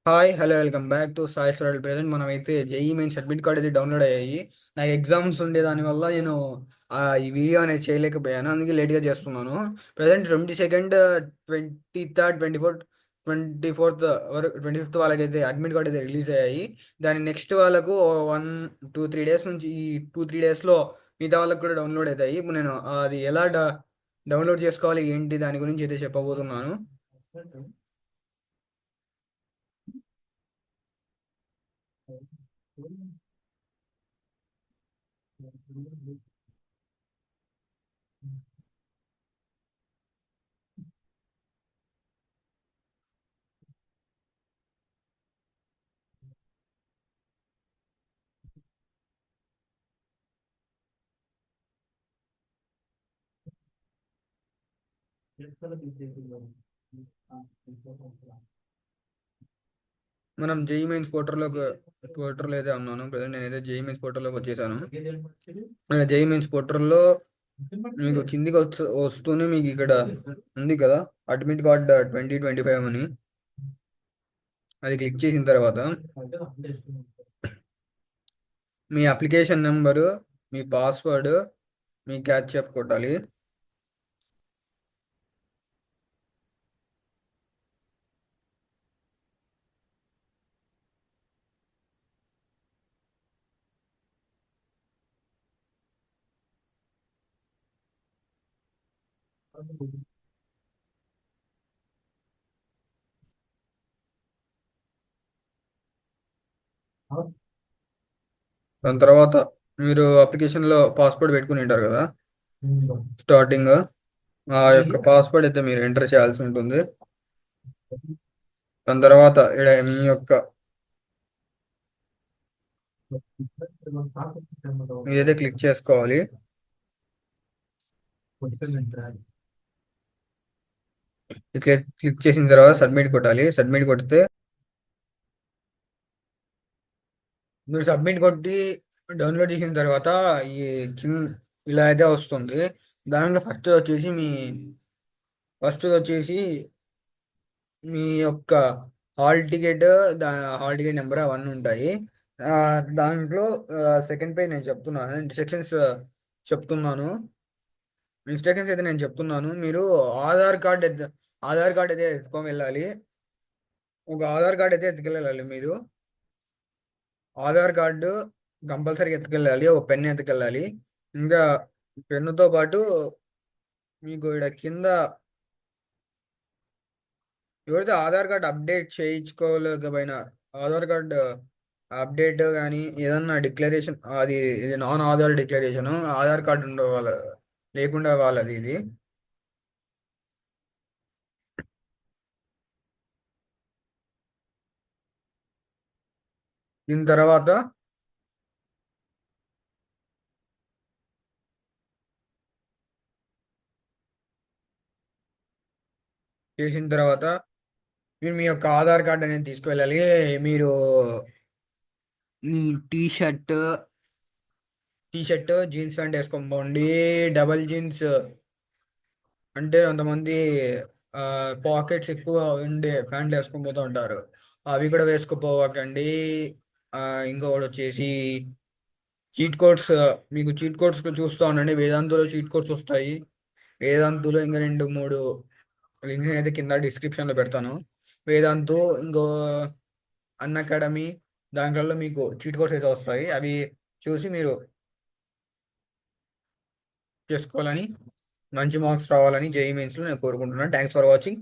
Hi hello welcome back to Sai study. Present మనమైతే JEE mains admit card అయితే download అయ్యాయి. నాకు ఎగ్జామ్స్ ఉండే దానివల్ల నేను ఈ వీడియో అనేది చేయలేకపోయాను, అందుకే లేట్గా చేస్తున్నాను. ప్రజెంట్ 22nd, 23rd, 24th వరకు 25th వాళ్ళకైతే అడ్మిట్ కార్డ్ అయితే రిలీజ్ అయ్యాయి. దాని నెక్స్ట్ వాళ్ళకు 1-2-3 డేస్ నుంచి, ఈ 2-3 డేస్లో మిగతా వాళ్ళకి కూడా డౌన్లోడ్ అవుతాయి. ఇప్పుడు నేను అది ఎలా డౌన్లోడ్ చేసుకోవాలి ఏంటి దాని గురించి అయితే చెప్పబోతున్నాను. మనం జేఈ మెయిన్స్ పోర్టర్లో అయితే ఉన్నాను. ప్రజెంట్ నేనైతే జేఈ మెయిన్స్ పోర్టర్లోకి వచ్చేసాను. జేఈ మెయిన్స్ పోర్టర్లో మీకు కిందికి వస్తూనే మీకు ఇక్కడ ఉంది కదా, అడ్మిట్ కార్డ్ 2025 అని. అది క్లిక్ చేసిన తర్వాత మీ అప్లికేషన్ నెంబరు, మీ పాస్వర్డ్, మీ క్యాప్చా కొట్టాలి. దాని తర్వాత మీరు అప్లికేషన్లో పాస్వర్డ్ పెట్టుకుని ఉంటారు కదా స్టార్టింగ్, ఆ యొక్క పాస్వర్డ్ అయితే మీరు ఎంటర్ చేయాల్సి ఉంటుంది. దాని తర్వాత ఈడ మీ యొక్క ఇదైతే క్లిక్ చేసుకోవాలి. క్లిక్ చేసిన తర్వాత సబ్మిట్ కొట్టాలి. సబ్మిట్ కొడితే మీరు సబ్మిట్ కొట్టి డౌన్లోడ్ చేసిన తర్వాత ఈ కింద ఇలా అయితే వస్తుంది. దాంట్లో ఫస్ట్ వచ్చేసి మీ యొక్క hall ticket, hall ticket number అవన్నీ ఉంటాయి. ఆ, దాంట్లో సెకండ్ పేజ్ నేను చెప్తున్నాను, చెప్తున్నాను ఇన్స్ట్రక్షన్స్ అయితే నేను చెప్తున్నాను. మీరు ఆధార్ కార్డ్ ఆధార్ కార్డ్ అయితే ఎత్తుకొని వెళ్ళాలి. ఒక ఆధార్ కార్డ్ అయితే ఎత్తుకెళ్ళాలి మీరు. ఆధార్ కార్డు కంపల్సరీ ఎత్తుకెళ్ళాలి. ఒక పెన్ ఎత్తుకెళ్ళాలి. ఇంకా పెన్నుతో పాటు మీకు ఇక్కడ కింద ఎవరైతే ఆధార్ కార్డ్ అప్డేట్ చేయించుకోలేకపోయినా, ఆధార్ కార్డ్ అప్డేట్ కానీ ఏదన్నా డిక్లరేషన్, ఇది non Aadhaar declaration, Aadhaar card లేకుండా వాళ్ళది ఇది. దీని తర్వాత చేసిన తర్వాత మీరు మీ యొక్క ఆధార్ కార్డ్ అనేది తీసుకువెళ్ళాలి. మీరు మీ టీ షర్ట్ జీన్స్ ప్యాంట్ వేసుకొని పోండి. డబల్ జీన్స్ అంటే కొంతమంది పాకెట్స్ ఎక్కువ ఉండే ప్యాంట్లు వేసుకొని పోతూ ఉంటారు, అవి కూడా వేసుకుపోవకండి. ఆ, ఇంకొకటి వచ్చేసి చీట్ కోడ్స్. మీకు చీట్ కోడ్స్ చూస్తూ ఉండండి. వేదాంతులో చీట్ కోడ్స్ వస్తాయి. వేదాంతులో ఇంకా 2-3 లింక్స్ అయితే కింద డిస్క్రిప్షన్లో పెడతాను. వేదాంతు, ఇంకో అన్ అకాడమీ, దాంట్లో మీకు చీట్ కోడ్స్ అయితే వస్తాయి. అవి చూసి మీరు చేసుకోవాలని, మంచి మార్క్స్ రావాలని జేఈ మెయిన్స్లో నేను కోరుకుంటున్నాను. Thanks for watching.